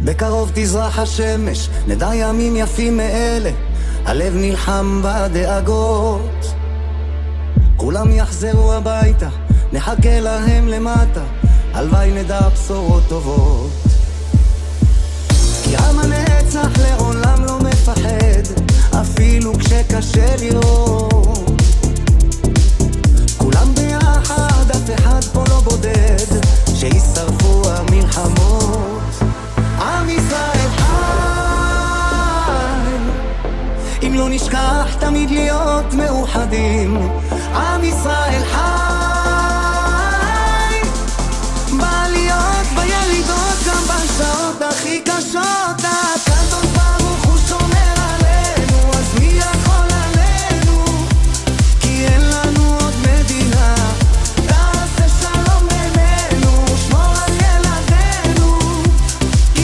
בקרוב תזרח השמש, נדע ימים יפים מאלה, הלב נלחם בדאגות. כולם יחזרו הביתה, נחכה להם למטה, הלוואי נדע בשורות טובות. כי עם הנצח לעולם לא מפחד, אפילו כשקשה לראות. כולם ביחד, אף אחד פה לא בודד, שישרפו המלחמות. עם ישראל חי, אם לא נשכח תמיד להיות מאוחדים. עם ישראל חי, בעליות בירידות גם בשעות